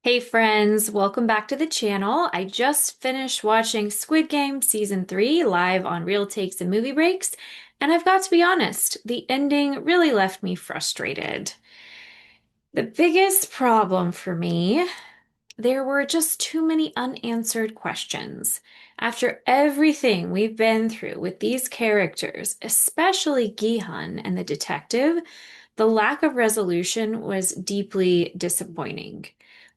Hey friends, welcome back to the channel. I just finished watching Squid Game Season 3 live on Real Takes and Movie Breaks, and I've got to be honest, the ending really left me frustrated. The biggest problem for me, there were just too many unanswered questions. After everything we've been through with these characters, especially Gi-hun and the detective, the lack of resolution was deeply disappointing.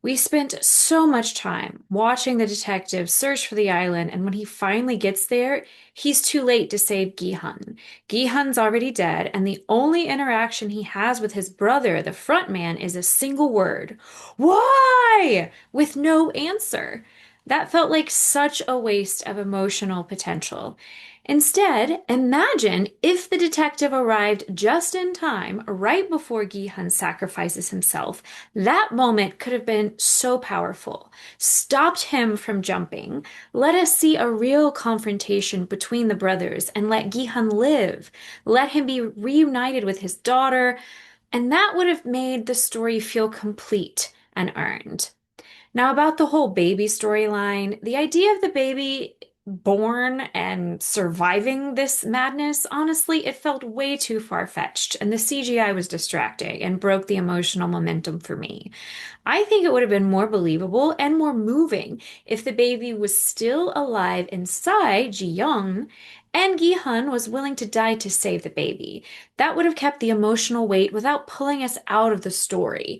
We spent so much time watching the detective search for the island, and when he finally gets there, he's too late to save Gi-hun. Gi-hun's already dead, and the only interaction he has with his brother, the front man, is a single word, "Why?" with no answer. That felt like such a waste of emotional potential. Instead, imagine if the detective arrived just in time, right before Gi-hun sacrifices himself. That moment could have been so powerful. Stopped him from jumping. Let us see a real confrontation between the brothers and let Gi-hun live. Let him be reunited with his daughter, and that would have made the story feel complete and earned. Now, about the whole baby storyline, the idea of the baby born and surviving this madness, honestly, it felt way too far-fetched, and the CGI was distracting and broke the emotional momentum for me. I think it would have been more believable and more moving if the baby was still alive inside Ji-young and Gi-hun was willing to die to save the baby. That would have kept the emotional weight without pulling us out of the story.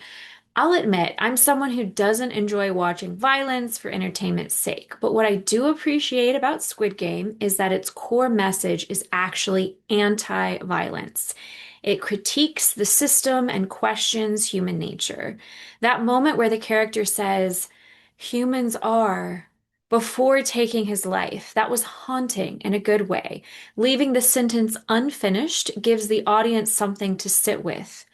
I'll admit, I'm someone who doesn't enjoy watching violence for entertainment's sake, but what I do appreciate about Squid Game is that its core message is actually anti-violence. It critiques the system and questions human nature. That moment where the character says, "Humans are," before taking his life, that was haunting in a good way. Leaving the sentence unfinished gives the audience something to sit with.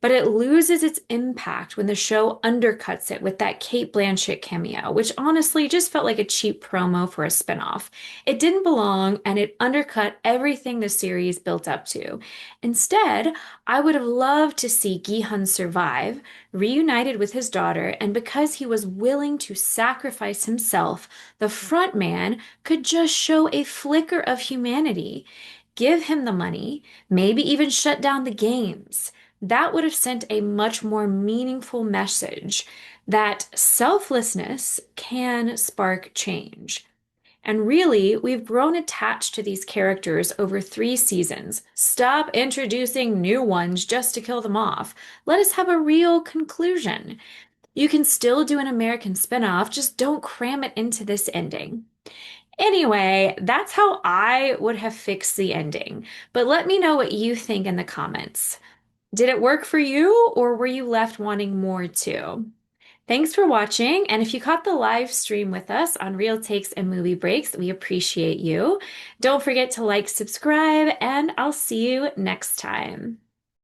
But it loses its impact when the show undercuts it with that Cate Blanchett cameo, which honestly just felt like a cheap promo for a spinoff. It didn't belong and it undercut everything the series built up to. Instead, I would have loved to see Gi-hun survive, reunited with his daughter, and because he was willing to sacrifice himself, the front man could just show a flicker of humanity. Give him the money, maybe even shut down the games. That would have sent a much more meaningful message that selflessness can spark change. And really, we've grown attached to these characters over 3 seasons. Stop introducing new ones just to kill them off. Let us have a real conclusion. You can still do an American spinoff, just don't cram it into this ending. Anyway, that's how I would have fixed the ending. But let me know what you think in the comments. Did it work for you, or were you left wanting more too? Thanks for watching, and if you caught the live stream with us on Real Takes and Movie Breaks, we appreciate you. Don't forget to like, subscribe, and I'll see you next time.